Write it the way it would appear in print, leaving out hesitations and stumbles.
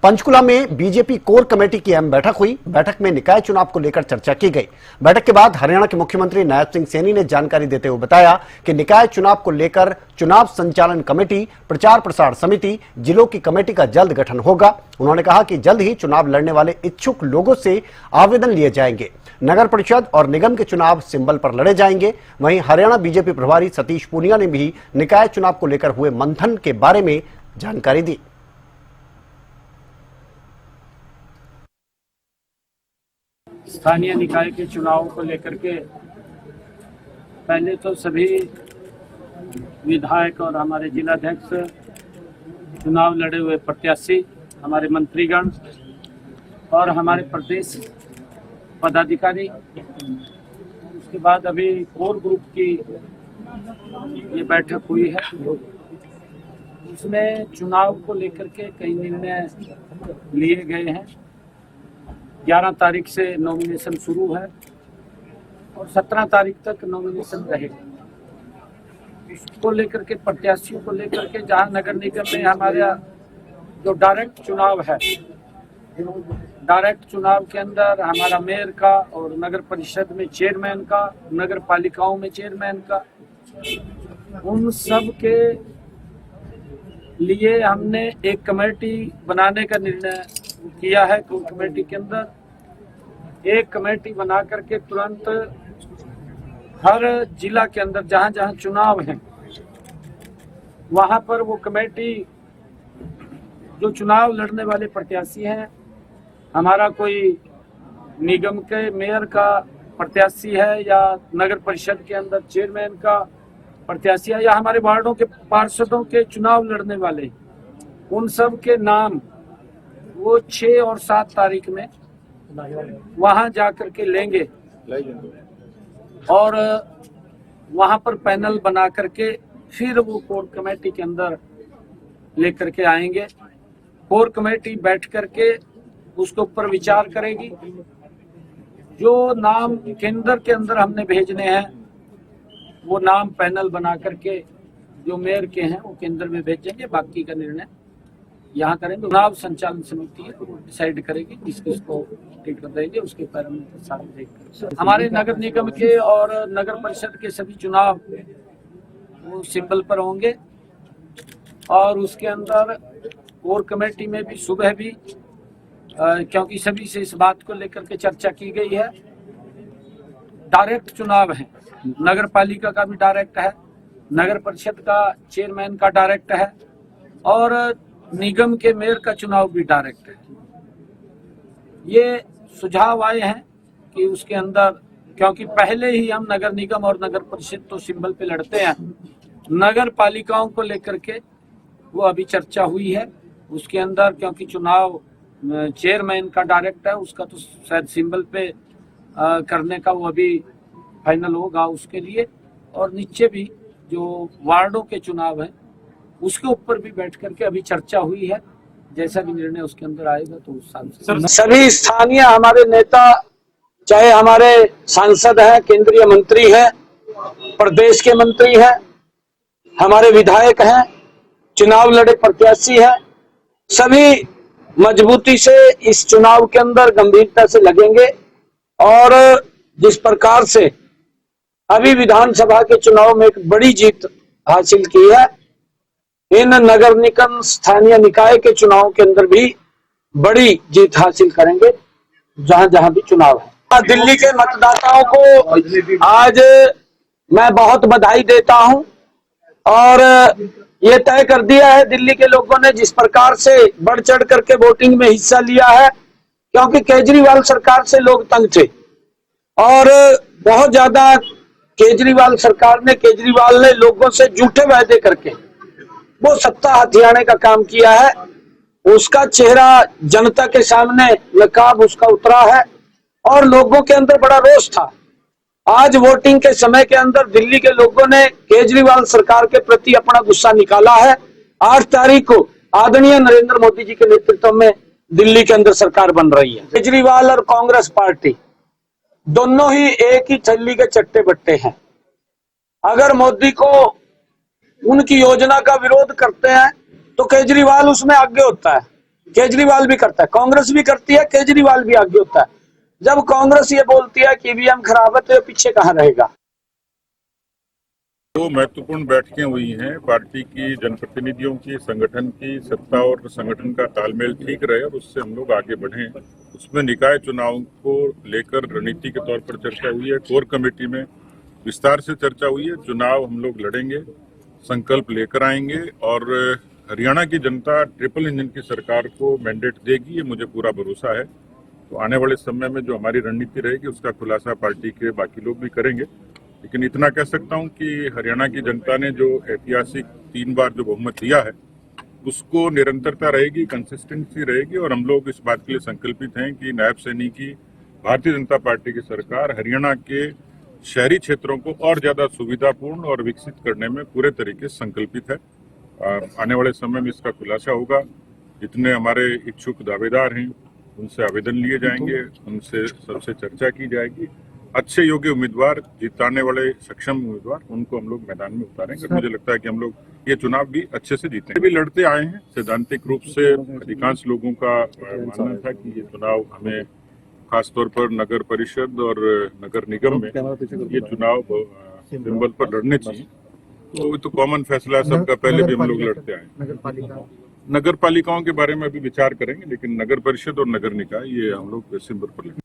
पंचकुला में BJP core committee की अहम बैठक हुई। बैठक में निकाय चुनाव को लेकर चर्चा की गई। बैठक के बाद हरियाणा के मुख्यमंत्री नायब सिंह सैनी ने जानकारी देते हुए बताया कि निकाय चुनाव को लेकर चुनाव संचालन कमेटी, प्रचार प्रसार समिति, जिलों की कमेटी का जल्द गठन होगा। उन्होंने कहा कि जल्द ही चुनाव लड़ने वाले इच्छुक लोगों से आवेदन लिए जाएंगे। नगर परिषद और निगम के चुनाव सिंबल पर लड़े जाएंगे। वहीं हरियाणा बीजेपी प्रभारी सतीश पूनिया ने भी निकाय चुनाव को लेकर हुए मंथन के बारे में जानकारी दी। स्थानीय निकाय के चुनाव को लेकर के पहले तो सभी विधायक और हमारे जिलाध्यक्ष, चुनाव लड़े हुए प्रत्याशी, हमारे मंत्रीगण और हमारे प्रदेश पदाधिकारी, उसके बाद अभी कोर ग्रुप की ये बैठक हुई है। उसमें चुनाव को लेकर के कई निर्णय लिए गए हैं। 11 तारीख से नॉमिनेशन शुरू है और 17 तारीख तक नॉमिनेशन रहेगा। इसको लेकर के प्रत्याशियों को लेकर के जहां नगर निगम में हमारा जो डायरेक्ट चुनाव है, डायरेक्ट चुनाव के अंदर हमारा मेयर का और नगर परिषद में चेयरमैन का, नगर पालिकाओं में चेयरमैन का, उन सब के लिए हमने एक कमेटी बनाने का निर्णय किया है। कोर कमेटी के अंदर एक कमेटी बना करके तुरंत हर जिला के अंदर जहां जहां चुनाव है वहां पर वो कमेटी, जो चुनाव लड़ने वाले प्रत्याशी हैं, हमारा कोई निगम के मेयर का प्रत्याशी है या नगर परिषद के अंदर चेयरमैन का प्रत्याशी है या हमारे वार्डों के पार्षदों के चुनाव लड़ने वाले, उन सब के नाम वो 6 और 7 तारीख में वहां जाकर के लेंगे और वहां पर पैनल बना करके फिर वो कोर कमेटी के अंदर लेकर के आएंगे। कोर कमेटी बैठ करके उसके ऊपर विचार करेगी। जो नाम केंद्र के अंदर हमने भेजने हैं वो नाम पैनल बना करके जो मेयर के हैं वो केंद्र में भेजेंगे। बाकी का निर्णय यहाँ करेंगे। चुनाव संचालन समिति है वो डिसाइड करेगी किसको टिकट देंगे, उसके पैरामीटर सारे देखकर। हमारे नगर निगम के और नगर परिषद के सभी चुनाव वो सिंबल पर होंगे और उसके अंदर कोर कमेटी में भी सुबह भी क्योंकि सभी से इस बात को लेकर के चर्चा की गई है। डायरेक्ट चुनाव है, नगर पालिका का भी डायरेक्ट है, नगर परिषद का चेयरमैन का डायरेक्ट है और निगम के मेयर का चुनाव भी डायरेक्ट है। ये सुझाव आए हैं कि उसके अंदर, क्योंकि पहले ही हम नगर निगम और नगर परिषद तो सिंबल पे लड़ते हैं, नगर पालिकाओं को लेकर के वो अभी चर्चा हुई है। उसके अंदर क्योंकि चुनाव चेयरमैन का डायरेक्ट है, उसका तो शायद सिंबल पे करने का वो अभी फाइनल होगा उसके लिए। और नीचे भी जो वार्डों के चुनाव हैं उसके ऊपर भी बैठ करके अभी चर्चा हुई है। जैसा भी निर्णय उसके अंदर आएगा तो उस हिसाब से सभी स्थानीय हमारे नेता, चाहे हमारे सांसद हैं, केंद्रीय मंत्री हैं, प्रदेश के मंत्री हैं, हमारे विधायक हैं, चुनाव लड़े प्रत्याशी हैं, सभी मजबूती से इस चुनाव के अंदर गंभीरता से लगेंगे। और जिस प्रकार से अभी विधानसभा के चुनाव में एक बड़ी जीत हासिल की है, इन नगर निगम स्थानीय निकाय के चुनाव के अंदर भी बड़ी जीत हासिल करेंगे जहां जहां भी चुनाव है। दिल्ली के मतदाताओं को आज मैं बहुत बधाई देता हूं और ये तय कर दिया है दिल्ली के लोगों ने जिस प्रकार से बढ़ चढ़ करके वोटिंग में हिस्सा लिया है, क्योंकि केजरीवाल सरकार से लोग तंग थे और बहुत ज्यादा केजरीवाल ने लोगों से झूठे वायदे करके वो सत्ता हथियाने का काम किया है। उसका चेहरा जनता के सामने नकाब उसका उतरा है और लोगों के अंदर बड़ा रोष था। आज वोटिंग के समय के अंदर दिल्ली के लोगों ने केजरीवाल सरकार के प्रति अपना गुस्सा निकाला है। 8 तारीख को आदरणीय नरेंद्र मोदी जी के नेतृत्व में दिल्ली के अंदर सरकार बन रही है। केजरीवाल और कांग्रेस पार्टी दोनों ही एक ही छल्ली के चट्टे बट्टे हैं। अगर मोदी को उनकी योजना का विरोध करते हैं तो केजरीवाल उसमें आगे होता है केजरीवाल भी करता है, कांग्रेस भी करती है, केजरीवाल भी आगे होता है। जब कांग्रेस ये बोलती है कि ईवीएम खराब है तो ये पीछे कहाँ रहेगा। दो महत्वपूर्ण बैठकें हुई हैं पार्टी की, जनप्रतिनिधियों की, संगठन की। सत्ता और संगठन का तालमेल ठीक रहे और उससे हम लोग आगे बढ़ें। उसमें निकाय चुनाव को लेकर रणनीति के तौर पर चर्चा हुई है। कोर कमेटी में विस्तार से चर्चा हुई है। चुनाव हम लोग लड़ेंगे, संकल्प लेकर आएंगे और हरियाणा की जनता ट्रिपल इंजन की सरकार को मैंडेट देगी, ये मुझे पूरा भरोसा है। तो आने वाले समय में जो हमारी रणनीति रहेगी उसका खुलासा पार्टी के बाकी लोग भी करेंगे। लेकिन इतना कह सकता हूं कि हरियाणा की जनता ने जो ऐतिहासिक 3 बार जो बहुमत दिया है उसको निरंतरता रहेगी, कंसिस्टेंसी रहेगी और हम लोग इस बात के लिए संकल्पित हैं कि नायब सैनी की भारतीय जनता पार्टी की सरकार हरियाणा के शहरी क्षेत्रों को और ज्यादा सुविधापूर्ण और विकसित करने में पूरे तरीके से संकल्पित है। आने वाले समय में इसका खुलासा होगा। जितने हमारे इच्छुक दावेदार हैं उनसे आवेदन लिए जाएंगे, उनसे सबसे चर्चा की जाएगी। अच्छे योग्य उम्मीदवार, जिताने वाले सक्षम उम्मीदवार, उनको हम लोग मैदान में उतारेंगे। मुझे लगता है कि हम लोग ये चुनाव भी अच्छे से जीतेंगे। भी लड़ते आए हैं। सैद्धांतिक रूप से अधिकांश लोगों का मानना था कि ये चुनाव हमें खासतौर पर नगर परिषद और नगर निगम में ये चुनाव सिंबल पर लड़ने चाहिए। तो ये तो कॉमन फैसला है सबका, पहले भी हम लोग लड़ते आए। नगर पालिकाओं के बारे में अभी विचार करेंगे, लेकिन नगर परिषद और नगर निकाय ये हम लोग सिंबल पर लड़ेंगे।